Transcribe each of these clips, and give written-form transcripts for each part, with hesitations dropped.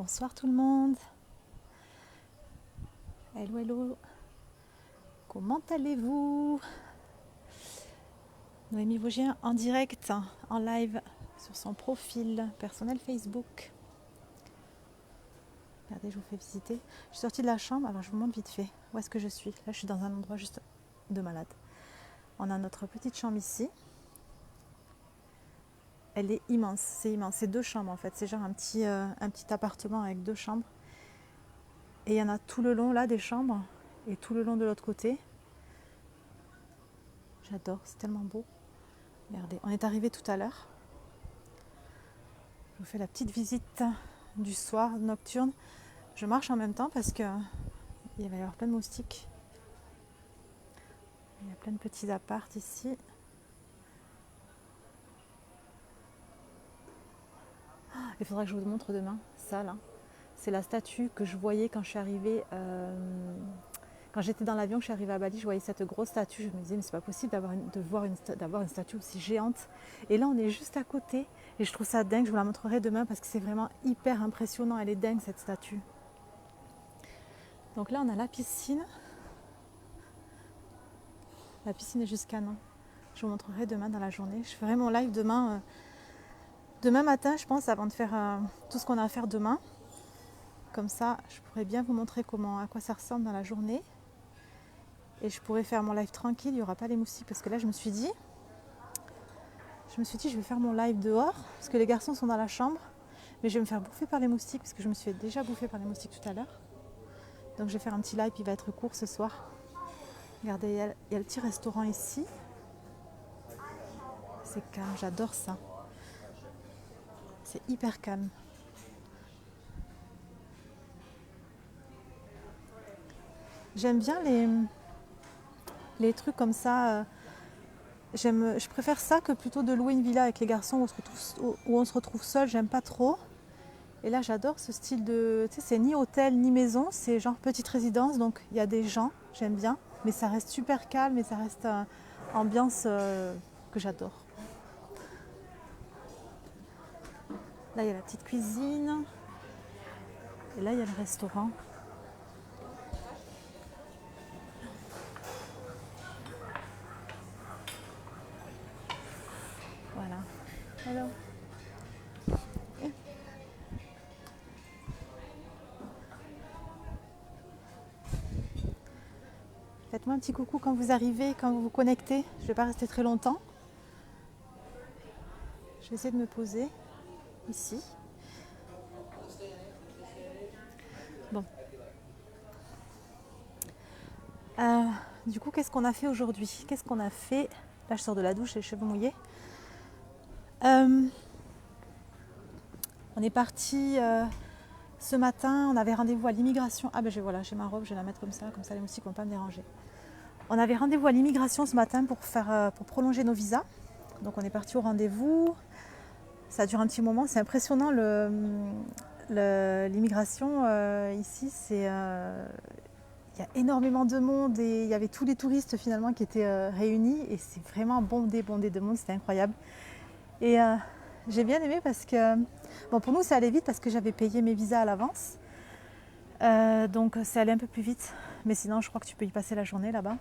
Bonsoir tout le monde. Hello, hello. Comment allez-vous? Noémie Vaugien en direct, en live, sur son profil personnel Facebook. Regardez, je vous fais visiter. Je suis sortie de la chambre, alors je vous montre vite fait où est-ce que je suis. Là, je suis dans un endroit juste de malade. On a notre petite chambre ici. Elle est immense, c'est immense. C'est 2 chambres en fait. C'est genre un petit appartement avec 2 chambres. Et il y en a tout le long là des chambres et tout le long de l'autre côté. J'adore, c'est tellement beau. Regardez, on est arrivé tout à l'heure. Je vous fais la petite visite du soir nocturne. Je marche en même temps parce que il va y avoir plein de moustiques. Il y a plein de petits apparts ici. Il faudra que je vous montre demain, ça là. C'est la statue que je voyais quand je suis arrivée, quand j'étais dans l'avion, que je suis arrivée à Bali, je voyais cette grosse statue. Je me disais, mais c'est pas possible d'avoir une statue aussi géante. Et là, on est juste à côté. Et je trouve ça dingue, je vous la montrerai demain parce que c'est vraiment hyper impressionnant. Elle est dingue cette statue. Donc là, on a la piscine. La piscine est jusqu'à Nantes. Je vous montrerai demain dans la journée. Je ferai mon live demain, demain matin, je pense, avant de faire tout ce qu'on a à faire demain. Comme ça, je pourrais bien vous montrer à quoi ça ressemble dans la journée. Et je pourrais faire mon live tranquille, il n'y aura pas les moustiques. Parce que là, je me suis dit, je vais faire mon live dehors. Parce que les garçons sont dans la chambre. Mais je vais me faire bouffer par les moustiques. Parce que je me suis déjà bouffée par les moustiques tout à l'heure. Donc je vais faire un petit live, il va être court ce soir. Regardez, il y a le petit restaurant ici. C'est calme, j'adore ça. C'est hyper calme. J'aime bien les trucs comme ça. Je préfère ça que plutôt de louer une villa avec les garçons où on se retrouve seul. J'aime pas trop. Et là, j'adore ce style de... Tu sais, c'est ni hôtel ni maison, c'est genre petite résidence. Donc, il y a des gens, j'aime bien. Mais ça reste super calme et ça reste ambiance que j'adore. Là, il y a la petite cuisine. Et là, il y a le restaurant. Voilà. Alors, faites-moi un petit coucou quand vous arrivez, quand vous vous connectez. Je ne vais pas rester très longtemps. Je vais essayer de me poser ici. Bon. Du coup, qu'est-ce qu'on a fait aujourd'hui? Qu'est-ce qu'on a fait? Là, je sors de la douche, les cheveux mouillés. On est parti ce matin, on avait rendez-vous à l'immigration. Ah ben voilà, j'ai ma robe, je vais la mettre comme ça les moustiques ne vont pas me déranger. On avait rendez-vous à l'immigration ce matin pour prolonger nos visas. Donc on est parti au rendez-vous. Ça dure un petit moment, c'est impressionnant l'immigration ici, il y a énormément de monde et il y avait tous les touristes finalement qui étaient réunis et c'est vraiment bondé de monde, c'était incroyable. Et j'ai bien aimé parce que, bon, pour nous ça allait vite parce que j'avais payé mes visas à l'avance, donc ça allait un peu plus vite, mais sinon je crois que tu peux y passer la journée là-bas.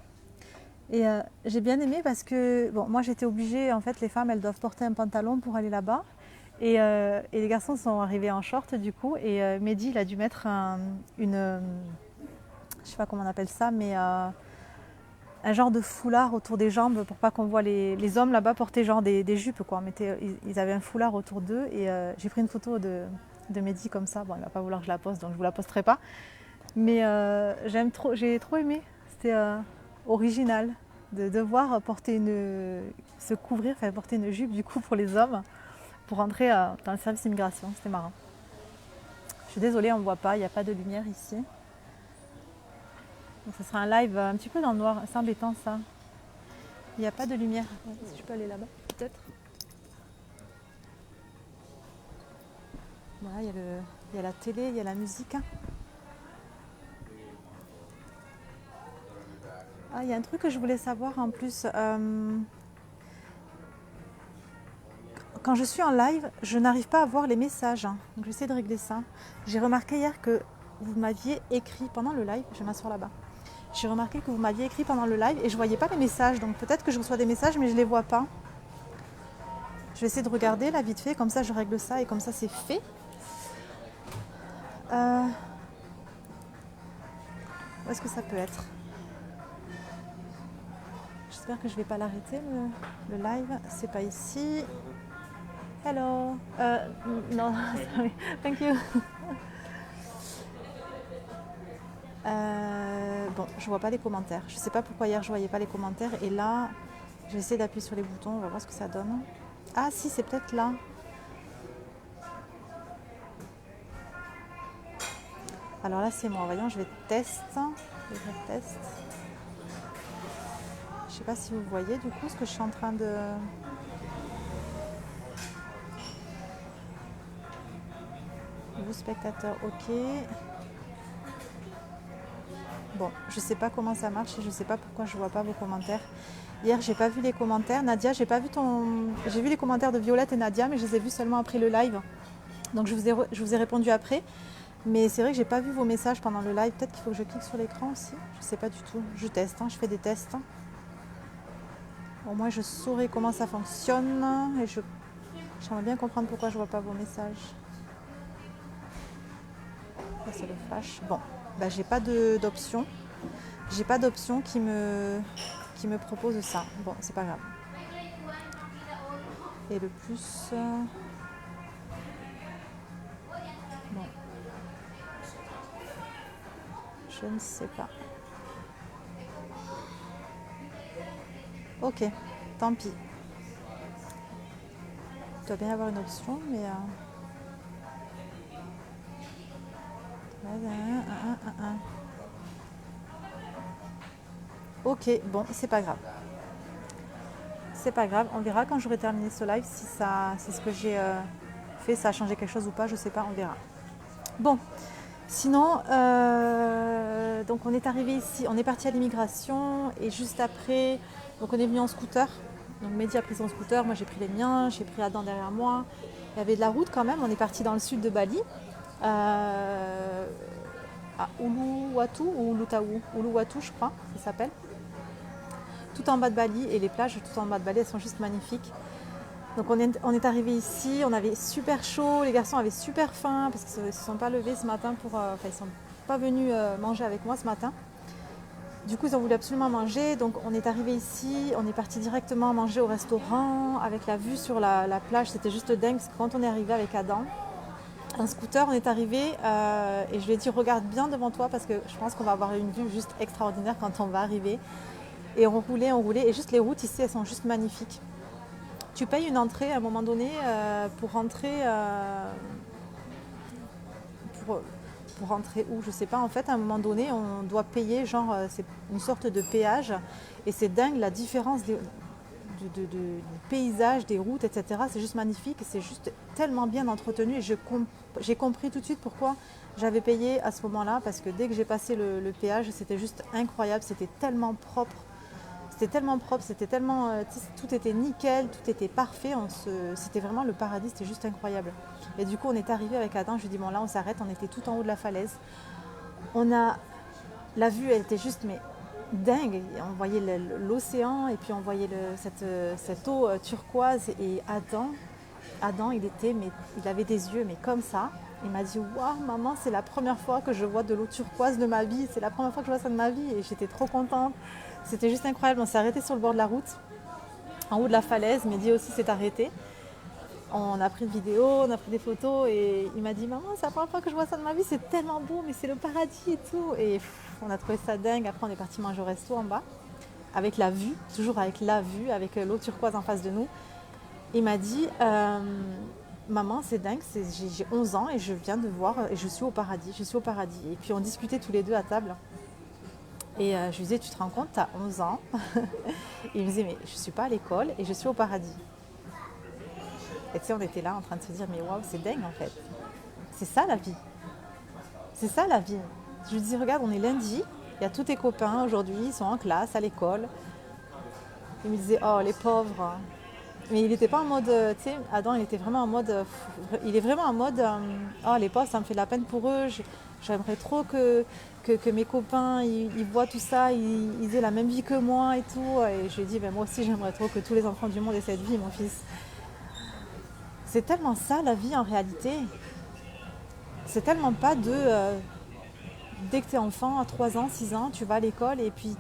Et j'ai bien aimé parce que, bon, moi j'étais obligée, en fait les femmes elles doivent porter un pantalon pour aller là-bas. Et les garçons sont arrivés en short du coup et Mehdi il a dû mettre je sais pas comment on appelle ça, mais un genre de foulard autour des jambes pour pas qu'on voit les hommes là-bas porter genre des jupes quoi. Ils avaient un foulard autour d'eux et j'ai pris une photo de Mehdi comme ça. Bon, il va pas vouloir que je la poste donc je vous la posterai pas. Mais j'ai trop aimé. C'était original de devoir se couvrir, enfin porter une jupe du coup pour les hommes pour rentrer dans le service immigration. C'était marrant. Je suis désolée, on ne voit pas, il n'y a pas de lumière ici. Donc ce sera un live un petit peu dans le noir, c'est embêtant ça. Il n'y a pas de lumière. Si je peux aller là-bas, peut-être. Voilà, il y a la télé, il y a la musique. Ah, il y a un truc que je voulais savoir en plus. quand je suis en live, je n'arrive pas à voir les messages. Donc j'essaie de régler ça. J'ai remarqué hier que vous m'aviez écrit pendant le live. Je vais m'asseoir là-bas. J'ai remarqué que vous m'aviez écrit pendant le live et je ne voyais pas les messages. Donc peut-être que je reçois des messages mais je ne les vois pas. Je vais essayer de regarder là vite fait. Comme ça je règle ça et comme ça c'est fait. Où est-ce que ça peut être? J'espère que je ne vais pas l'arrêter le live. C'est pas ici. Hello. No, sorry. Thank you. Bon, je vois pas les commentaires. Je sais pas pourquoi hier je voyais pas les commentaires. Et là, je vais essayer d'appuyer sur les boutons. On va voir ce que ça donne. Ah si, c'est peut-être là. Alors là, c'est moi. Voyons, je vais test. Je vais faire test. Je sais pas si vous voyez du coup ce que je suis en train de... Vous spectateurs, ok. Bon, je sais pas comment ça marche et je sais pas pourquoi je vois pas vos commentaires. Hier, j'ai pas vu les commentaires. Nadia, j'ai pas vu ton... J'ai vu les commentaires de Violette et Nadia, mais je les ai vus seulement après le live. Donc je vous ai répondu après. Mais c'est vrai que j'ai pas vu vos messages pendant le live. Peut-être qu'il faut que je clique sur l'écran aussi. Je sais pas du tout. Je teste, je fais des tests. Au moins je saurai comment ça fonctionne. Et j'aimerais bien comprendre pourquoi je vois pas vos messages. Ça c'est le flash. Bon, bah, j'ai pas d'option. J'ai pas d'option qui me propose ça. Bon, c'est pas grave. Et le plus... Bon. Je ne sais pas. Ok, tant pis. Il doit bien y avoir une option, mais... Ok, bon, c'est pas grave. C'est pas grave, on verra quand j'aurai terminé ce live si c'est ce que j'ai fait, ça a changé quelque chose ou pas, je sais pas, on verra. Bon, sinon, donc on est arrivé ici, on est parti à l'immigration et juste après, donc on est venu en scooter. Donc Mehdi a pris son scooter, moi j'ai pris les miens, j'ai pris Adam derrière moi. Il y avait de la route quand même, on est parti dans le sud de Bali. À Uluwatu ou Uluwatu, Uluwatu je crois, ça s'appelle. Tout en bas de Bali et les plages tout en bas de Bali, elles sont juste magnifiques. Donc on est arrivé ici, on avait super chaud, les garçons avaient super faim parce qu'ils ne se sont pas levés ce matin ils ne sont pas venus manger avec moi ce matin. Du coup ils ont voulu absolument manger, donc on est arrivé ici, on est parti directement manger au restaurant avec la vue sur la plage, c'était juste dingue parce que quand on est arrivé avec Adam, un scooter, on est arrivé et je lui ai dit regarde bien devant toi parce que je pense qu'on va avoir une vue juste extraordinaire quand on va arriver. Et on roulait et juste les routes ici elles sont juste magnifiques. Tu payes une entrée à un moment donné pour rentrer pour rentrer où je sais pas, en fait à un moment donné on doit payer genre c'est une sorte de péage et c'est dingue la différence du paysage, des routes, etc. C'est juste magnifique et c'est juste tellement bien entretenu et j'ai compris tout de suite pourquoi j'avais payé à ce moment-là parce que dès que j'ai passé le péage c'était juste incroyable, c'était tellement propre. C'était tellement, tout était nickel, tout était parfait. C'était vraiment le paradis, c'était juste incroyable. Et du coup, on est arrivé avec Adam. Je lui ai dit bon là, on s'arrête. On était tout en haut de la falaise. La vue, elle était juste mais dingue. On voyait l'océan et puis on voyait cette eau turquoise. Et Adam, il avait des yeux mais comme ça. Il m'a dit waouh maman, c'est la première fois que je vois de l'eau turquoise de ma vie. C'est la première fois que je vois ça de ma vie et j'étais trop contente. C'était juste incroyable, on s'est arrêté sur le bord de la route, en haut de la falaise, Mehdi aussi s'est arrêté. On a pris une vidéo, on a pris des photos et il m'a dit maman c'est la première fois que je vois ça de ma vie, c'est tellement beau mais c'est le paradis et tout. Et on a trouvé ça dingue, après on est parti manger au resto en bas, avec la vue, toujours avec la vue, avec l'eau turquoise en face de nous. Il m'a dit maman c'est dingue, j'ai 11 ans et je viens de voir et je suis au paradis. Et puis on discutait tous les deux à table. Et je lui disais, tu te rends compte, tu as 11 ans. Il me disait, mais je ne suis pas à l'école et je suis au paradis. Et tu sais, on était là en train de se dire, mais waouh, c'est dingue en fait. C'est ça la vie. C'est ça la vie. Je lui dis, regarde, on est lundi, il y a tous tes copains aujourd'hui, ils sont en classe, à l'école. Il me disait, oh les pauvres. Mais il n'était pas en mode, tu sais, Adam, il était vraiment en mode, il est vraiment en mode, oh les pauvres, ça me fait de la peine pour eux, j'aimerais trop que mes copains, ils voient tout ça, ils aient la même vie que moi et tout. Et je lui ai dit, ben, moi aussi, j'aimerais trop que tous les enfants du monde aient cette vie, mon fils. C'est tellement ça, la vie, en réalité. C'est tellement pas dès que tu es enfant, à 3 ans, 6 ans, tu vas à l'école et puis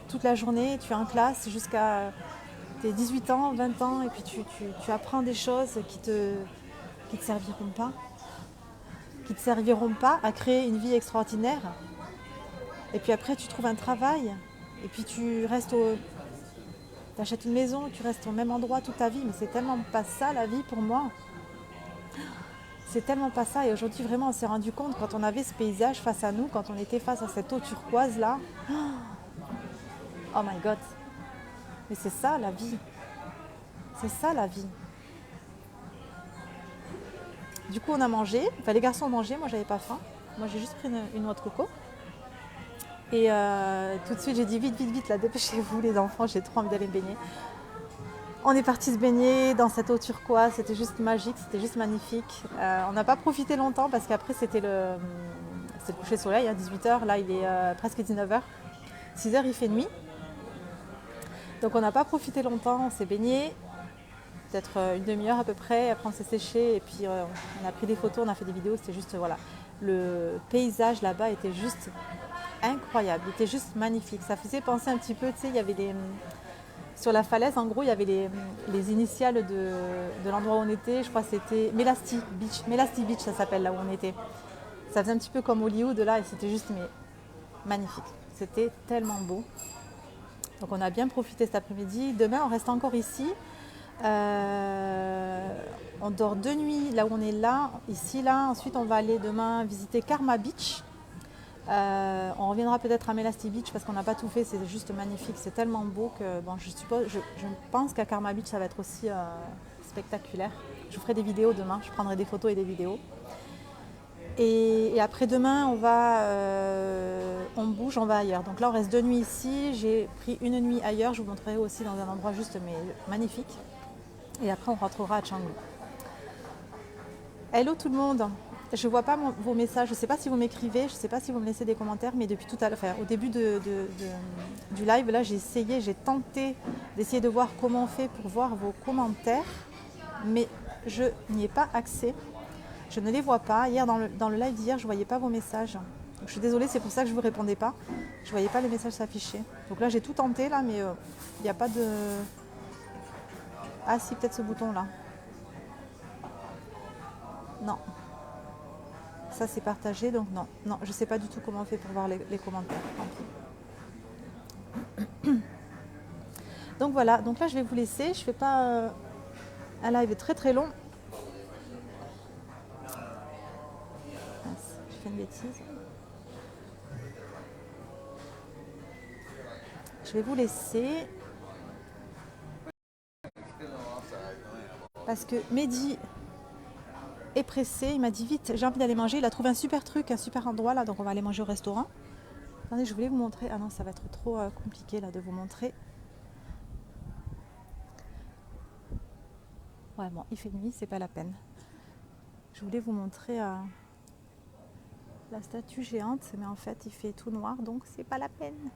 toute la journée, tu es en classe jusqu'à tes 18 ans, 20 ans, et puis tu apprends des choses qui te serviront pas, à créer une vie extraordinaire. Et puis après, tu trouves un travail, et puis tu achètes une maison, tu restes au même endroit toute ta vie, mais c'est tellement pas ça la vie pour moi. C'est tellement pas ça. Et aujourd'hui, vraiment, on s'est rendu compte quand on avait ce paysage face à nous, quand on était face à cette eau turquoise là. Oh my God. Mais c'est ça la vie. C'est ça la vie. Du coup, on a mangé. Enfin, les garçons ont mangé. Moi, j'avais pas faim. Moi, j'ai juste pris une noix de coco. Et tout de suite, j'ai dit vite, vite, vite, là, dépêchez-vous, les enfants. J'ai trop envie d'aller me baigner. On est parti se baigner dans cette eau turquoise. C'était juste magique. C'était juste magnifique. On n'a pas profité longtemps parce qu'après, c'était le coucher de soleil, à 18h. Là, il est presque 19h. 6h, il fait nuit. Donc, on n'a pas profité longtemps. On s'est baigné. Peut-être une demi-heure à peu près, après on s'est séché et puis on a pris des photos, on a fait des vidéos, c'était juste voilà. Le paysage là-bas était juste incroyable, il était juste magnifique. Ça faisait penser un petit peu, tu sais, il y avait sur la falaise en gros, il y avait les initiales de l'endroit où on était, je crois que c'était Melasti Beach ça s'appelle là où on était. Ça faisait un petit peu comme Hollywood là et c'était juste mais magnifique, c'était tellement beau. Donc on a bien profité cet après-midi, demain on reste encore ici. On dort 2 nuits là où on est là, ici là. Ensuite, on va aller demain visiter Karma Beach. On reviendra peut-être à Melasti Beach parce qu'on n'a pas tout fait. C'est juste magnifique, c'est tellement beau que bon, je pense qu'à Karma Beach ça va être aussi spectaculaire. Je vous ferai des vidéos demain. Je prendrai des photos et des vidéos. Et après demain, on bouge, on va ailleurs. Donc là, on reste 2 nuits ici. J'ai pris une nuit ailleurs. Je vous montrerai aussi dans un endroit juste mais magnifique. Et après, on rentrera à Canggu. Hello tout le monde. Je ne vois pas vos messages. Je ne sais pas si vous m'écrivez, je ne sais pas si vous me laissez des commentaires, mais depuis tout à l'heure, enfin, au début du live, là, j'ai tenté d'essayer de voir comment on fait pour voir vos commentaires, mais je n'y ai pas accès. Je ne les vois pas. Hier, dans le live d'hier, je ne voyais pas vos messages. Donc, je suis désolée, c'est pour ça que je ne vous répondais pas. Je ne voyais pas les messages s'afficher. Donc là, j'ai tout tenté, là, mais il n'y a pas de... Ah si, peut-être ce bouton-là. Non. Ça, c'est partagé, donc non. Non, je ne sais pas du tout comment on fait pour voir les commentaires. Donc voilà, donc là, je vais vous laisser. Je ne fais pas un live très très long. Je fais une bêtise. Je vais vous laisser. Parce que Mehdi est pressé, il m'a dit vite, j'ai envie d'aller manger. Il a trouvé un super truc, un super endroit là, donc on va aller manger au restaurant. Attendez, je voulais vous montrer. Ah non, ça va être trop compliqué là de vous montrer. Ouais, bon, il fait nuit, c'est pas la peine. Je voulais vous montrer la statue géante, mais en fait, il fait tout noir, donc c'est pas la peine.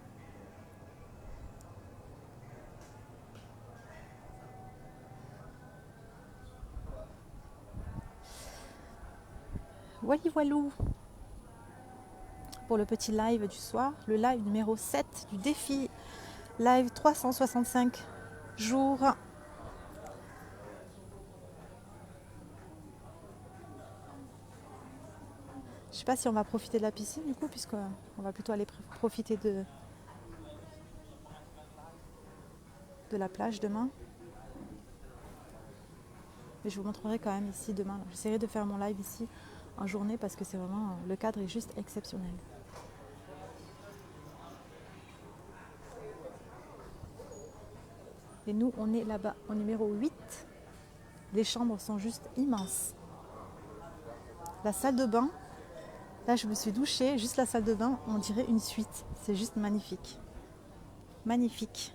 Voilou pour le petit live du soir, le live numéro 7 du défi live 365 jours. Je sais pas si on va profiter de la piscine du coup, puisqu'on va plutôt aller profiter de la plage demain. Mais je vous montrerai quand même ici demain. J'essaierai de faire mon live ici en journée parce que c'est vraiment, le cadre est juste exceptionnel. Et nous, on est là-bas au numéro 8. Les chambres sont juste immenses. La salle de bain, là je me suis douchée, juste la salle de bain, on dirait une suite. C'est juste magnifique. Magnifique.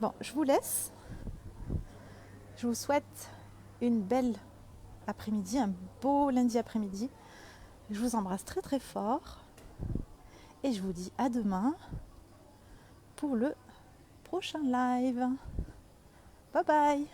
Bon, je vous laisse. Je vous souhaite une belle après-midi, un beau lundi après-midi. Je vous embrasse très très fort et je vous dis à demain pour le prochain live. Bye bye!